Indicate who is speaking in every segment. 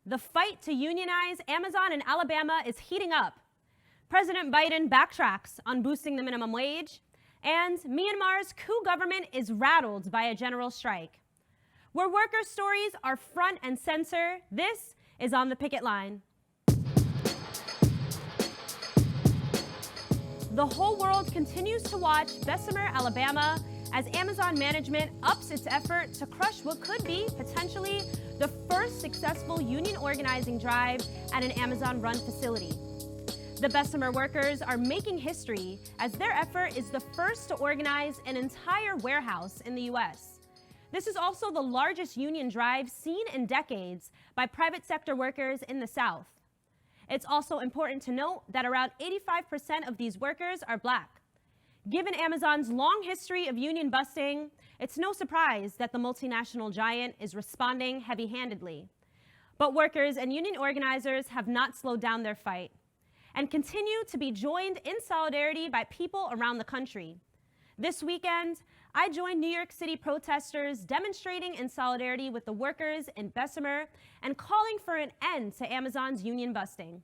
Speaker 1: The fight to unionize Amazon in Alabama is heating up. President Biden backtracks on boosting the minimum wage, and Myanmar's coup government is rattled by a general strike. Where worker stories are front and center, this is On the Picket Line. The whole world continues to watch Bessemer Alabama as Amazon management ups its effort to crush what could be potentially the first successful union organizing drive at an Amazon-run facility. The Bessemer workers are making history as their effort is the first to organize an entire warehouse in the U.S. This is also the largest union drive seen in decades by private sector workers in the South. It's also important to note that around 85% of these workers are Black. Given Amazon's long history of union busting, it's no surprise that the multinational giant is responding heavy-handedly. But workers and union organizers have not slowed down their fight and continue to be joined in solidarity by people around the country. This weekend, I joined New York City protesters demonstrating in solidarity with the workers in Bessemer and calling for an end to Amazon's union busting.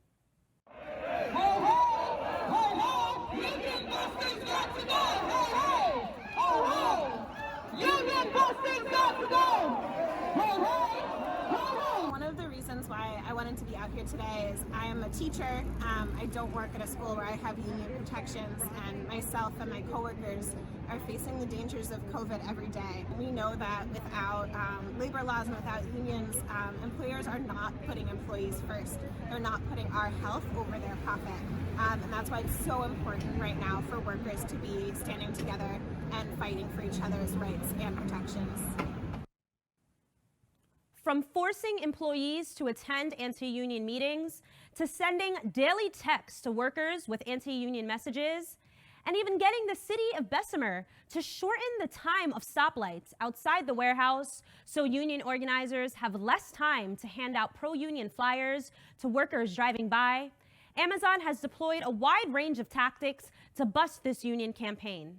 Speaker 2: Ho, ho! Ho, ho! Union busting's got to go! Ho, ho! Ho, ho! Union busting's got to go! Ho, ho! Ho, ho!
Speaker 3: One of the reasons why I wanted to be out here today is I am a teacher. I don't work at a school where I have union protections, and myself and my coworkers are facing the dangers of COVID every day. We know that without labor laws and without unions, employers are not putting employees first. They're not putting our health over their profit. And that's why it's so important right now for workers to be standing together and fighting for each other's rights and protections.
Speaker 1: From forcing employees to attend anti-union meetings, to sending daily texts to workers with anti-union messages, and even getting the city of Bessemer to shorten the time of stoplights outside the warehouse so union organizers have less time to hand out pro-union flyers to workers driving by, Amazon has deployed a wide range of tactics to bust this union campaign.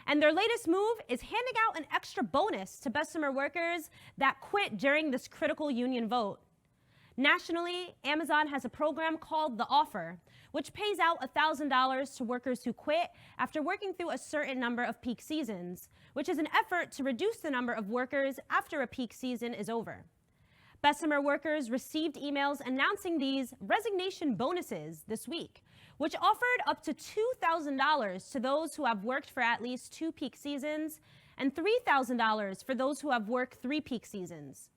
Speaker 1: And their latest move is handing out an extra bonus to Bessemer workers that quit during this critical union vote. Nationally, Amazon has a program called The Offer, which pays out $1,000 to workers who quit after working through a certain number of peak seasons, which is an effort to reduce the number of workers after a peak season is over. Bessemer workers received emails announcing these resignation bonuses this week, which offered up to $2,000 to those who have worked for at least 2 peak seasons and $3,000 for those who have worked 3 peak seasons.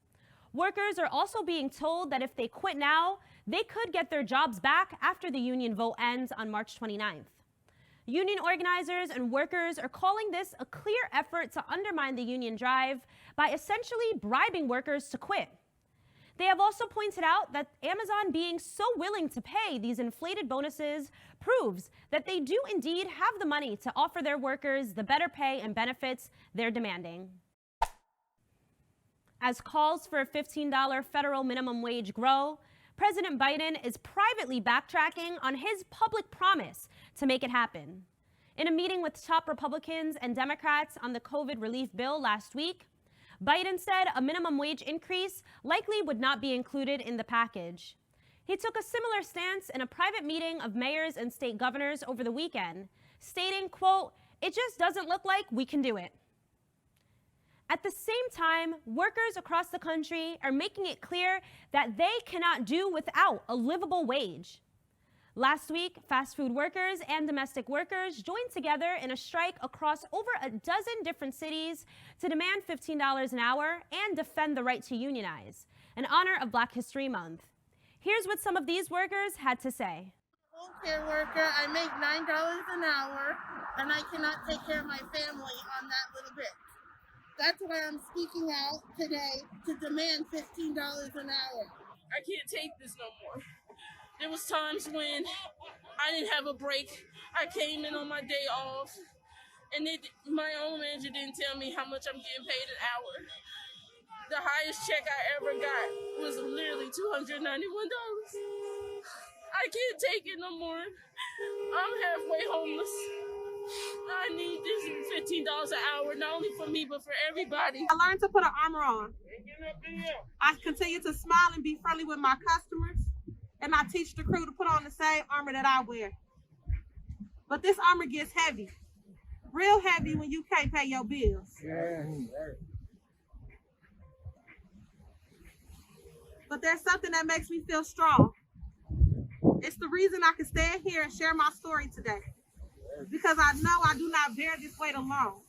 Speaker 1: Workers are also being told that if they quit now, they could get their jobs back after the union vote ends on March 29th. Union organizers and workers are calling this a clear effort to undermine the union drive by essentially bribing workers to quit. They have also pointed out that Amazon being so willing to pay these inflated bonuses proves that they do indeed have the money to offer their workers the better pay and benefits they're demanding. As calls for a $15 federal minimum wage grow, President Biden is privately backtracking on his public promise to make it happen. In a meeting with top Republicans and Democrats on the COVID relief bill last week, Biden said a minimum wage increase likely would not be included in the package. He took a similar stance in a private meeting of mayors and state governors over the weekend, stating, quote, "It just doesn't look like we can do it." At the same time, workers across the country are making it clear that they cannot do without a livable wage. Last week, fast food workers and domestic workers joined together in a strike across over a dozen different cities to demand $15 an hour and defend the right to unionize, in honor of Black History Month. Here's what some of these workers had to say.
Speaker 4: Home care worker, I make $9 an hour, and I cannot take care of my family on that little bit. That's why I'm speaking out today to demand $15 an hour.
Speaker 5: I can't take this no more. There was times when I didn't have a break. I came in on my day off, and my own manager didn't tell me how much I'm getting paid an hour. The highest check I ever got was literally $291. I can't take it no more. I'm halfway homeless. I need this $15 an hour, not only for me, but for everybody.
Speaker 2: I learned to put an armor on. I continue to smile and be friendly with my customers, and I teach the crew to put on the same armor that I wear. But this armor gets heavy, real heavy when you can't pay your bills. But there's something that makes me feel strong. It's the reason I can stand here and share my story today, because I know I do not bear this weight alone.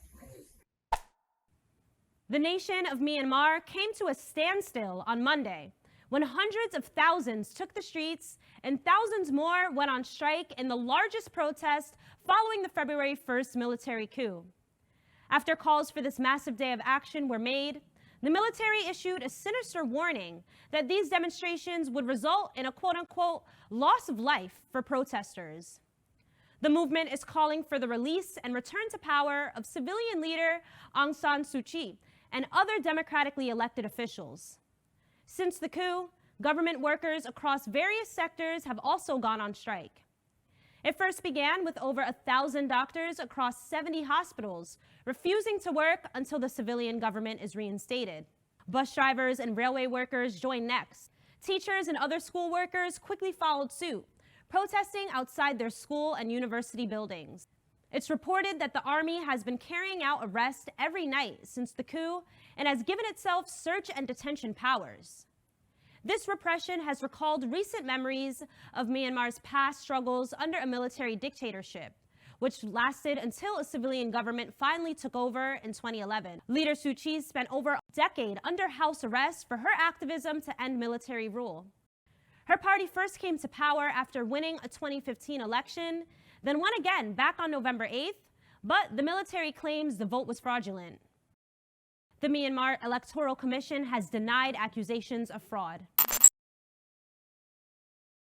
Speaker 1: The nation of Myanmar came to a standstill on Monday when hundreds of thousands took the streets and thousands more went on strike in the largest protest following the February 1st military coup. After calls for this massive day of action were made, the military issued a sinister warning that these demonstrations would result in a quote-unquote loss of life for protesters. The movement is calling for the release and return to power of civilian leader Aung San Suu Kyi and other democratically elected officials. Since the coup, government workers across various sectors have also gone on strike. It first began with over 1,000 doctors across 70 hospitals refusing to work until the civilian government is reinstated. Bus drivers and railway workers joined next. Teachers and other school workers quickly followed suit, protesting outside their school and university buildings. It's reported that the army has been carrying out arrests every night since the coup and has given itself search and detention powers. This repression has recalled recent memories of Myanmar's past struggles under a military dictatorship, which lasted until a civilian government finally took over in 2011. Leader Suu Kyi spent over a decade under house arrest for her activism to end military rule. Her party first came to power after winning a 2015 election, then won again back on November 8th, but the military claims the vote was fraudulent. The Myanmar Electoral Commission has denied accusations of fraud.